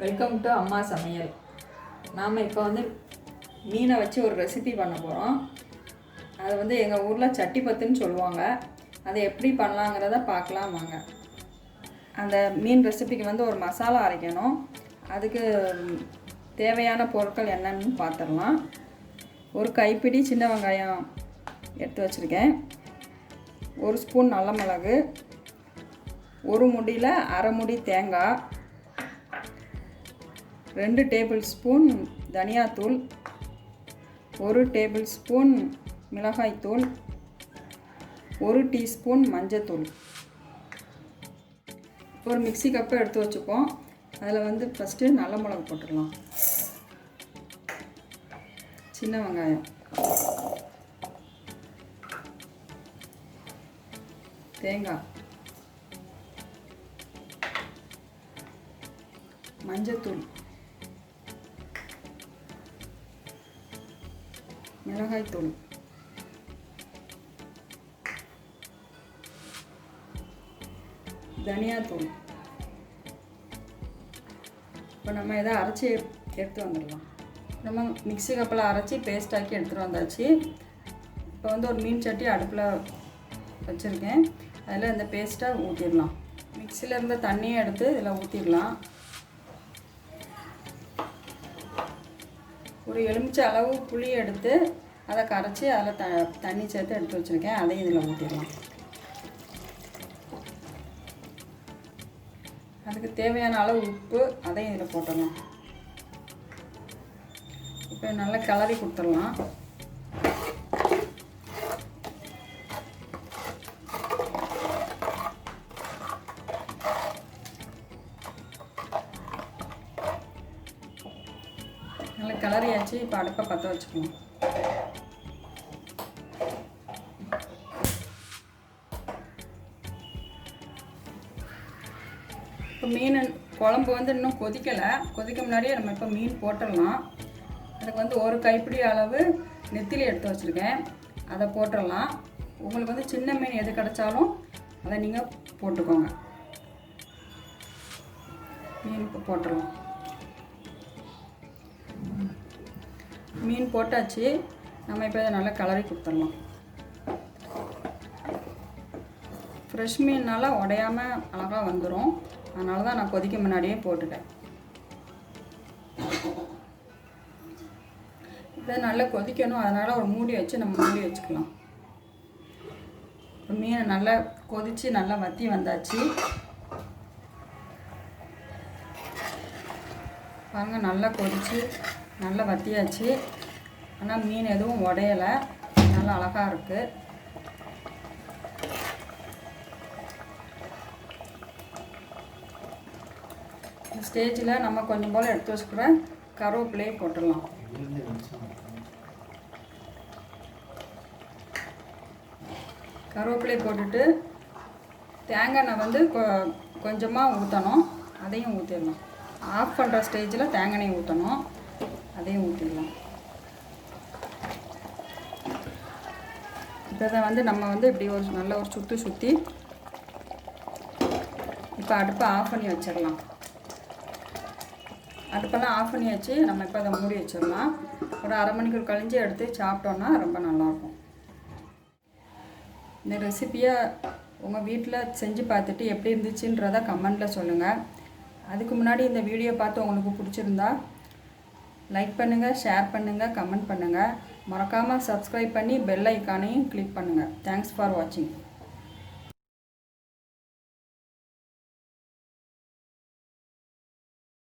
Welcome to அம்மா சமையல். நாம் இப்போ மீனை வச்சு ஒரு ரெசிபி பண்ண போகிறோம். அது எங்கள் ஊரில் சட்டி பத்துன்னு சொல்லுவாங்க. அதை எப்படி பண்ணலாங்கிறத பார்க்கலாம் வாங்க. அந்த மீன் ரெசிபிக்கு ஒரு மசாலா அரைக்கணும். அதுக்கு தேவையான பொருட்கள் என்னன்னு பார்த்துடலாம். ஒரு கைப்பிடி சின்ன வெங்காயம் எடுத்து வச்சுருக்கேன். ஒரு ஸ்பூன் நல்ல மிளகு, ஒரு முடியில் அரை முடி தேங்காய், 2 டேபிள் ஸ்பூன் தனியாத்தூள், 1 டேபிள் ஸ்பூன் மிளகாய்த்தூள், 1 டீஸ்பூன் மஞ்சத்தூள். ஒரு மிக்ஸி கப்பை எடுத்து வச்சுப்போம். அதில் ஃபஸ்ட்டு நல்ல மிளகு போட்டுடலாம், சின்ன வெங்காயம், தேங்காய், மஞ்சத்தூள், மிளகாய்த்தூள், தனியாத்தூள். இப்போ நம்ம இதை அரைச்சி எடுத்து வந்துடலாம். நம்ம மிக்ஸி கப்பில் அரைச்சி பேஸ்டாக்கி எடுத்துகிட்டு வந்தாச்சு. இப்போ ஒரு மீன் சட்டி அடுப்பில் வச்சுருக்கேன். அதில் இந்த பேஸ்ட்டை ஊற்றிடலாம். மிக்ஸியில் இருந்த தண்ணியை எடுத்து இதில் ஊற்றிடலாம். ஒரு எலுமிச்சை அளவு புளி எடுத்து அதை கரைச்சி அதில் தண்ணி சேர்த்து எடுத்து வச்சுருக்கேன். அதையும் இதில் ஊற்றிடலாம். அதுக்கு தேவையான அளவு உப்பு அதையும் இதில் போட்டுடலாம். இப்போ நல்லா கிளறி கொடுத்துடலாம். நல்லா கிளறியாச்சு. இப்போ அடுப்பை பற்ற வச்சுக்கணும். இப்போ மீன் குழம்பு இன்னும் கொதிக்கலை. கொதிக்க முன்னாடியே நம்ம இப்போ மீன் போட்டுடலாம். அதுக்கு ஒரு கைப்பிடி அளவு நெத்திலி எடுத்து வச்சுருக்கேன். அதை போட்டுடலாம். உங்களுக்கு சின்ன மீன் எது கிடைச்சாலும் அதை நீங்கள் போட்டுக்கோங்க. மீன் இப்போ போட்டுடலாம். மீன் போட்டாச்சு. நம்ம இப்போ இதை நல்லா கிளறி கொடுத்துடலாம். ஃப்ரெஷ் மீனால் உடையாமல் அழகாக வந்துடும். அதனால தான் நான் கொதிக்க முன்னாடியே போட்டுட்டேன். இதை நல்லா கொதிக்கணும். அதனால் ஒரு மூடி வச்சு நம்ம மூடி வச்சுக்கலாம். இப்போ மீனை நல்லா கொதித்து நல்லா வற்றி வந்தாச்சு. பாருங்கள், நல்லா கொதித்து நல்லா வற்றியாச்சு. ஆனால் மீன் எதுவும் உடையலை. நல்லா அழகாக இருக்குது. இந்த ஸ்டேஜில் நம்ம கொஞ்சம் போல் எடுத்து வச்சுக்கிற கருவேப்பிலையை போட்டுடலாம். கருவேப்பிலையை போட்டுட்டு தேங்காய் எண்ணெய் கொஞ்சமாக ஊற்றணும். அதையும் ஊற்றிடலாம். ஆஃப் பண்ணுற ஸ்டேஜில் தேங்காய் எண்ணெய் ஊற்றணும். அதையும் ஊற்றிடலாம். இதை நம்ம இப்படி நல்ல ஒரு சுற்றி இப்போ அடுப்பை ஆஃப் பண்ணி வச்சிடலாம். அடுப்பெல்லாம் ஆஃப் பண்ணி வச்சு நம்ம இப்போ அதை மூடி வச்சிடலாம். ஒரு அரை மணிக்கூர் கழிஞ்சு எடுத்து சாப்பிட்டோன்னா ரொம்ப நல்லாயிருக்கும். இந்த ரெசிப்பியை உங்கள் வீட்டில் செஞ்சு பார்த்துட்டு எப்படி இருந்துச்சுன்றதை கமெண்ட்டில் சொல்லுங்கள். அதுக்கு முன்னாடி இந்த வீடியோ பார்த்து உங்களுக்கு பிடிச்சிருந்தா லைக் பண்ணுங்கள், ஷேர் பண்ணுங்கள், கமெண்ட் பண்ணுங்கள். மறக்காமல் சப்ஸ்கிரைப் பண்ணி பெல் ஐக்கானையும் கிளிக் பண்ணுங்கள். தேங்க்ஸ் ஃபார் வாட்சிங்.